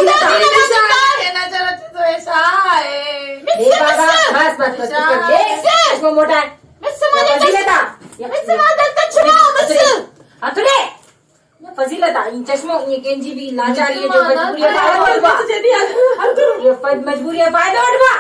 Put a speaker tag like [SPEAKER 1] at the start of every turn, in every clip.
[SPEAKER 1] ना जरा तो ऐसा है
[SPEAKER 2] बस मोठा आहे फजीलत चश्मो केंजी लाचारी जो मजबूरी है फायदा उठवा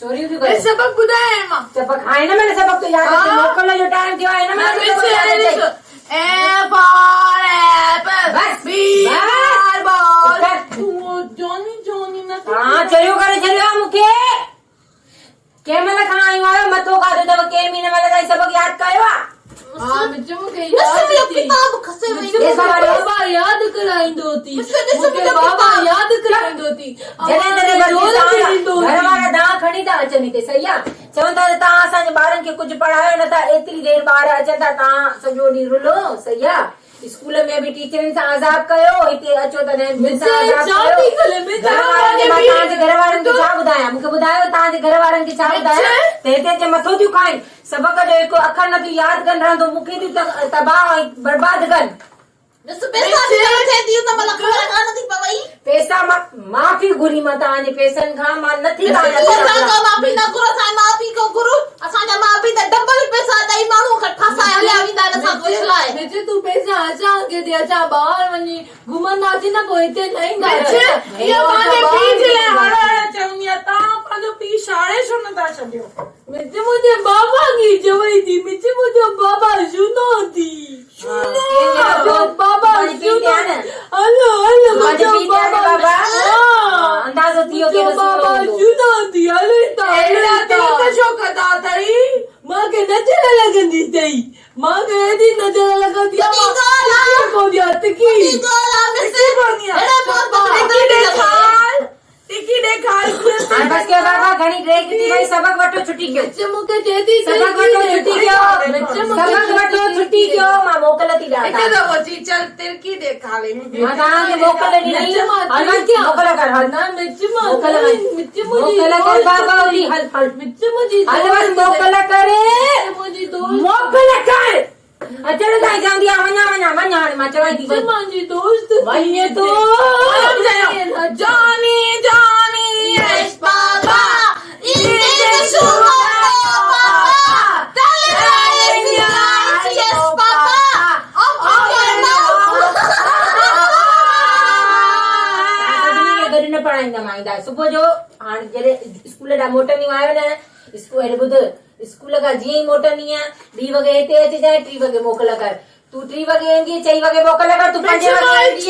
[SPEAKER 2] चोरी
[SPEAKER 1] सबक ॿुधाए मां
[SPEAKER 2] सबक आहे न मैंने सबक तो याद है मोकल जो टाइम थियो आहे न मैंने
[SPEAKER 1] A for apple,
[SPEAKER 2] bus
[SPEAKER 1] B for ball.
[SPEAKER 3] Johnny ना
[SPEAKER 2] हां चलियो करे चलियो मुखे के मला खां आयो आयो मथो कादो तव के महीने में लगाई सबक याद कयो
[SPEAKER 1] हाँ मुझे मुझे
[SPEAKER 3] किताब खसे
[SPEAKER 2] ये सवाल
[SPEAKER 3] बाबा याद कराइंदो थी मुझे बाबा याद कराइंदो थी
[SPEAKER 2] जने तने बस घर वाला दा खणी था अचनी ते सही आ चवंदा ता असां जे ॿारनि खे कुझु पढ़ायो न था एतिरी देर ॿार अचंदा ता सॼो ॾींहुं रुलो सही आ स्कूल में भी टीचरनि सां आज़ाब कयो हिते अचो तॾहिं तव्हांजे घर वारनि खे छा ॿुधायां मूंखे ॿुधायो तव्हांजे घर वारनि खे छा ॿुधायो त हिते जे मथो थियूं खाइनि सबक जो हिकु अखर नथियूं यादि कनि रहंदो मूंखे थियूं तबाह ऐं बर्बाद कनि पैसा माफ़ी घुरी मां तव्हांजे पैसनि खां मां नथी
[SPEAKER 3] माफ़ी न घुरो असां माफ़ी को घुरो असांजा माफ़ी त डबल पैसा ॾेई माण्हू खे ठासाए हलिया वेंदा आहिनि असां कुझु लाइ
[SPEAKER 1] मुझे तू पैसा असांखे ॾे असां ॿाहिरि वञी घुमंदासीं न पोइ हिते न ईंदा
[SPEAKER 3] इहो पंहिंजे पीउ जे लाइ हर हर चवंदी आहे तव्हां पंहिंजो पीउ शाणे छो नथा छॾियो
[SPEAKER 1] मुझे बाबा की जवई थी मुझे बाबा सुनो थी बाबा सुनो हलो हलो मुझे बाबा
[SPEAKER 2] अंदाज़ो थियो के
[SPEAKER 1] बाबा सुनो थी हलो
[SPEAKER 3] अहिड़ा दिलि छो कंदा अथई
[SPEAKER 1] मां खे नज़र लॻंदी अथई मां खे एॾी नज़र लॻंदी आहे कोन्ह अटकी
[SPEAKER 3] टिकी ॾेखार
[SPEAKER 2] बस के बाबा घणी ड्रेक थी वई सबक वठो छुट्टी कयो
[SPEAKER 1] मूंखे चए थी
[SPEAKER 2] सबक वठो छुट्टी कयो सबक वठो छुट्टी कयो मां मोकल थी ॾियां
[SPEAKER 3] हिकु दफ़ो टीचर तिरकी ॾेखारे
[SPEAKER 2] मां तव्हांखे मोकल ॾिनी मोकल कर हल मोकल कर बाबा ओली हल हल हल बस मोकल करे मोकल कर अचण ताईं चवंदी आहे वञा वञा वञा हाणे मां चवां थी
[SPEAKER 1] मुंहिंजी दोस्त
[SPEAKER 2] वञे तो
[SPEAKER 3] जॉनी जॉनी यस बाबा इने सुनो बाबा तले यस बाबा
[SPEAKER 2] गॾु न पढ़ाईंदमि आईंदा सुबुह जो हाणे जॾहिं स्कूल ॾां मोटंदियूं आहियो न स्कूल हेॾे ॿुध स्कूल खां जीअं ई मोटंदी आहियां 2 वॻे हिते अचिजांइ 3 वॻे मोकल कर तू 3 वॻे ईंदी 4 वॻे मोकल कर तू 5 वॻे ईंदी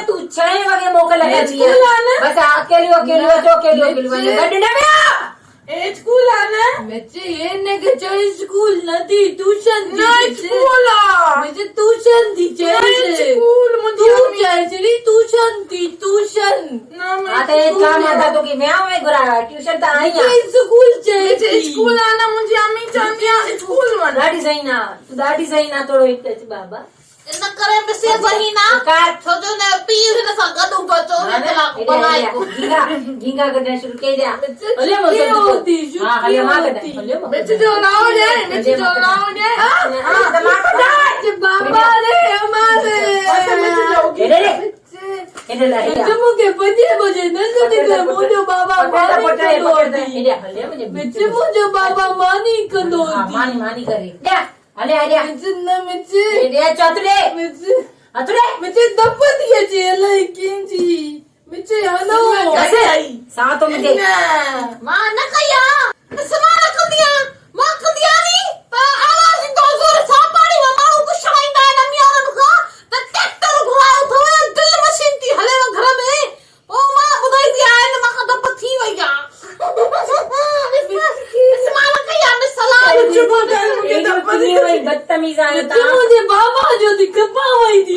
[SPEAKER 2] तू 6 वॻे मोकल करदी बस अकेली अकेली गॾु न विया
[SPEAKER 3] ए स्कूल आहे न
[SPEAKER 1] मुझे ये ने के चई स्कूल नथी ट्यूशन
[SPEAKER 3] न स्कूल आहे
[SPEAKER 1] मुझे ट्यूशन थी चई
[SPEAKER 3] स्कूल मुंहिंजी
[SPEAKER 1] चई ट्यूशन थी ट्यूशन
[SPEAKER 3] न
[SPEAKER 2] आते का माता तो की मैं में घुराया ट्यूशन त आई
[SPEAKER 1] मुझे स्कूल चई
[SPEAKER 3] स्कूल आहे न मुंहिंजी अम्मी चवंदी आहे स्कूल वञ
[SPEAKER 2] ॾाढी सही ना तू ॾाढी सही ना थोरो हिते अच बाबा
[SPEAKER 3] इन करे मिसे वही ना छो जो न पीउ हिन सां गॾु हूंदो चो बनाए को
[SPEAKER 2] गींगा कढण शुरू कई दिया
[SPEAKER 1] हले मुझे होती
[SPEAKER 2] हां हले मां कढाई हले मां
[SPEAKER 3] मिर्च जो नाव ॾे मिर्च जो नाव ॾे
[SPEAKER 2] हां त मां कढाई
[SPEAKER 1] बाबा रे हमारे
[SPEAKER 2] एडे लाई
[SPEAKER 1] जम्मू के बजे नंद के मुझे बाबा मुझे बाबा मानी कंदो
[SPEAKER 2] मानी करे हले हले
[SPEAKER 1] मिर्च
[SPEAKER 2] चतुरे अतुरे
[SPEAKER 1] मुझे दपती अचे अलाई किंजी मुझे हलो
[SPEAKER 2] सा तो मुझे
[SPEAKER 3] मां न कया समारा कंदिया मां कंदिया नी आवाज तो जोर सा पाड़ी में माण्हू कुछ छाईंदा न मियारन का त ट्रैक्टर घुरायो थो दिल मशीन थी हले घर में ओ मां बुधाई दी आए न मां दप थी वया समारा कया में सलाम चुबो मुझे दप थी
[SPEAKER 2] वई बदतमीज आयो ता
[SPEAKER 1] मुझे बाबा जो दिखपा वई थी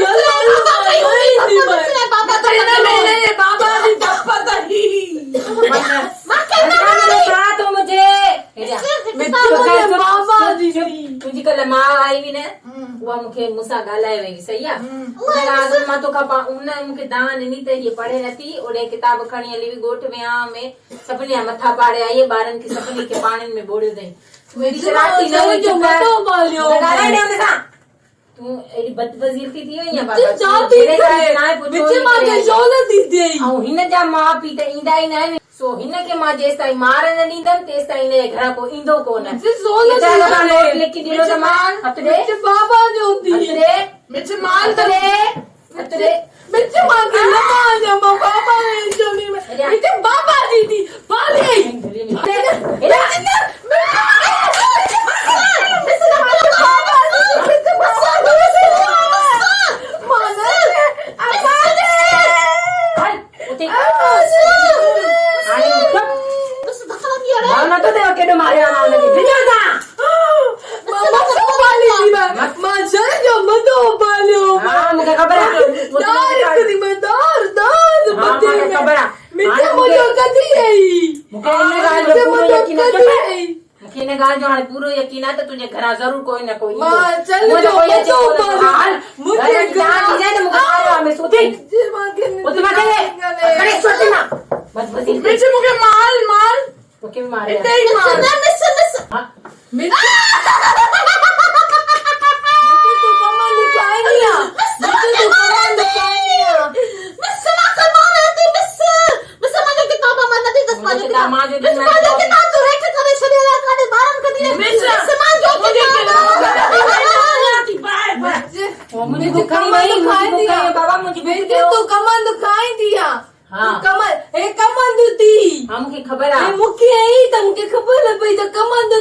[SPEAKER 3] बाबा तो मेरे बाबा दी दप तही
[SPEAKER 2] मां कहना तो मुझे
[SPEAKER 1] बाबा जी
[SPEAKER 2] तुंहिंजी कल्ह मां आई हुई न उहा मूंखे मूंसां ॻाल्हाए वई सही आहे मां तोखां उन मूंखे दान ॾिनी त हीअ पढ़े नथी ओॾे किताब खणी हली हुई ॻोठ वियांह में सभिनी जा मथा पाड़े आई ॿारनि खे सभिनी खे पाणिनि में बोड़ियो अथई तूं एॾी शरारती न हुई
[SPEAKER 1] जो मतो पालियो
[SPEAKER 2] ॻाल्हाए ॾे मूंसां तूं एॾी बदफ़ज़ीलती थी वई आहे बाबा ऐं हिन जा माउ पीउ त ईंदा ई न आहिनि सो हिन खे मां जेसि ताईं मार न ॾींदमि तेसि ताईं हिन जे घर को ईंदो कोन लिखी ॾिनो त मां हथ ॾे
[SPEAKER 1] बाबा जो
[SPEAKER 2] हथ ॾे
[SPEAKER 3] मिर्च मार
[SPEAKER 2] हथ ॾे हथ ॾे
[SPEAKER 1] मिर्च मार के लगा जा मां बाबा ने जोनी में मिर्च बाबा जी थी पाले
[SPEAKER 2] केॾो मारियो मूंखे ख़बर आहे मूंखे हिन ॻाल्हि जो हाणे पूरो यकीन आहे त तुंहिंजे घरां ज़रूर कोई न कोई तोखे बि मारे मूंखे ख़बर आहे
[SPEAKER 1] मूंखे ख़बर पई त कमंद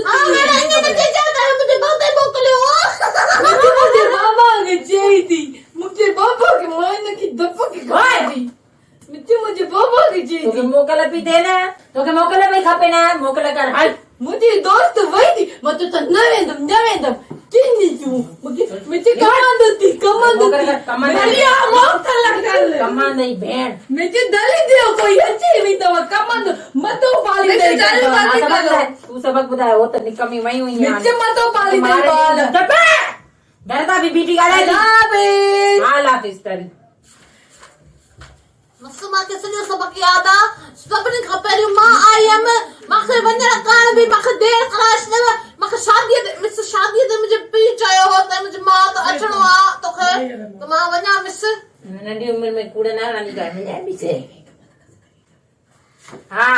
[SPEAKER 1] बाबा खे चई थी मुंहिंजे बाबा खे मां हिनखे दफ़ खे मुंहिंजे बाबा खे चई
[SPEAKER 2] तोखे मोकल पई थिए न तोखे मोकल पई खपे न मोकल कर हल
[SPEAKER 1] मुंहिंजी दोस्त वई थी मां त न वेंदमि मुंहिंजी कमंद थी कमंद
[SPEAKER 2] जी भेण
[SPEAKER 1] मुंहिंजी दली दियो कोई अची वई अथव कमंद मतो पाली
[SPEAKER 2] तूं सबक ॿुधाए हो त निकमी वई हुई
[SPEAKER 1] मतो पाली
[SPEAKER 2] डरदा बि बीठी ॻाल्हाए हाल हाफ़िज़ तरी
[SPEAKER 3] मूंखे सॼो सबक यादि आहे सभिनी खां पहिरियों मां आई हुयमि मूंखे वञण कारण बि मूंखे देरि कराए छॾियव मूंखे शादीअ ते मुंहिंजे पीउ चयो हो त मुंहिंजी माउ त अचिणो आहे तोखे त मां वञा मिस
[SPEAKER 2] नंढी उमिरि में कूड़ न हलंदी कर हा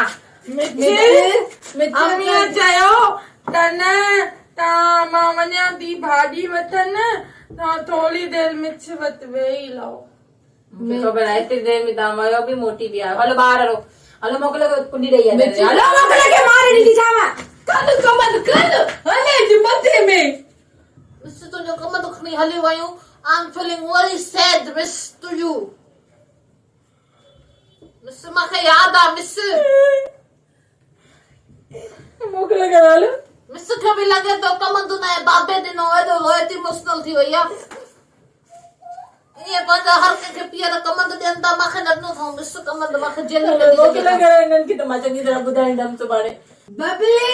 [SPEAKER 4] अम्मीअ चयो त न तव्हां मां वञा थी भाॼी वठनि तव्हां थोरी देरि मिर्च वटि वेही लहो
[SPEAKER 2] मूंखे ख़बर आहे एतिरी देरि में तव्हां वियो बि मोटी बि आयो हलो ॿाहिरि हलो हलो मोकिले कुंडी ॾेई हलो मोकिले खे मारे ॾींदी छा मां
[SPEAKER 3] मिस तुंहिंजो कम तो खणी हली वयूं I'm feeling very sad miss to you miss मूंखे यादि आहे मिस
[SPEAKER 2] मोकिले कर हलो
[SPEAKER 3] मिस खे बि लॻे थो कमंद न बाबे ॾिनो एॾो रोएती इमोशनल थी वई आहे ये पंहिंजा हर कंहिंखे पीअर कमंद ॾियनि था मूंखे न ॾिनो अथऊं मिस कमंद मूंखे जेल में
[SPEAKER 2] मोकिले कर हिननि खे त मां चङी तरह ॿुधाईंदमि सुभाणे
[SPEAKER 1] बबली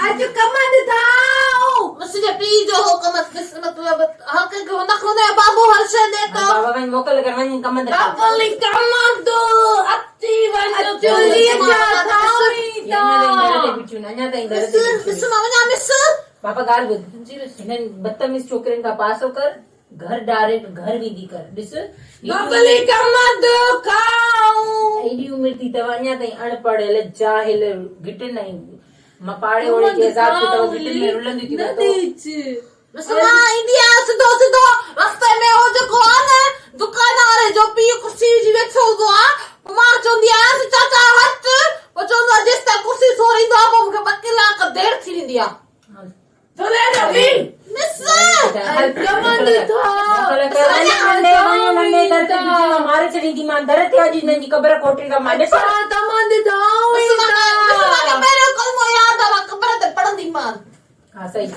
[SPEAKER 1] आज कमंद थाओ
[SPEAKER 3] मिस जे पीउ जो हो कमंद मिस मतलब हर कंहिंखे न खंदे बाबू हर शइ ॾे थो
[SPEAKER 2] बाबा भाई मोकिले कर वञी कमंद
[SPEAKER 1] बबली कमंद अची वञो जल्दी अचा
[SPEAKER 2] अञा ताईं
[SPEAKER 3] मिस मां वञा मिस
[SPEAKER 2] पापा ॻाल्हि ॿुध हिननि बदतमीज़ छोकिरनि खां पासो कर घर डायरेक्ट घर वेंदी कर ॾिस
[SPEAKER 1] बबली कमंद खाओ
[SPEAKER 2] एॾी उमिरि थी अथव अञा ताईं अनपढ़ जाहिल घिटन आहिनि मां पाड़े ओड़े जे हिसाब सां तव्हां घिटन में रुलंदी थी
[SPEAKER 3] मिस मां ईंदी आहियां सिधो रस्ते में हो जेको आहे न दुकान वारे जो पीउ कुर्सी विझी वेठो हूंदो आहे मां चवंदी आहियां चाचा हट पोइ चवंदो आहे जेसि ताईं कुर्सी सोरींदो आहे पोइ मूंखे 2 कलाक देरि थी वेंदी आहे मिस
[SPEAKER 1] कमंद
[SPEAKER 2] मारे छॾींदी मां दर ते अॼु हिननि जी क़बर खोटी था मां ॾिसां
[SPEAKER 1] कमंद थाओ
[SPEAKER 3] पहिरियों कलमो यादि आहे मां क़बर ते पढ़ंदी मां
[SPEAKER 2] हा सही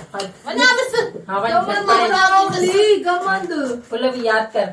[SPEAKER 3] वञा मिस
[SPEAKER 2] हा वञ
[SPEAKER 1] कमंद फुल बि यादि कर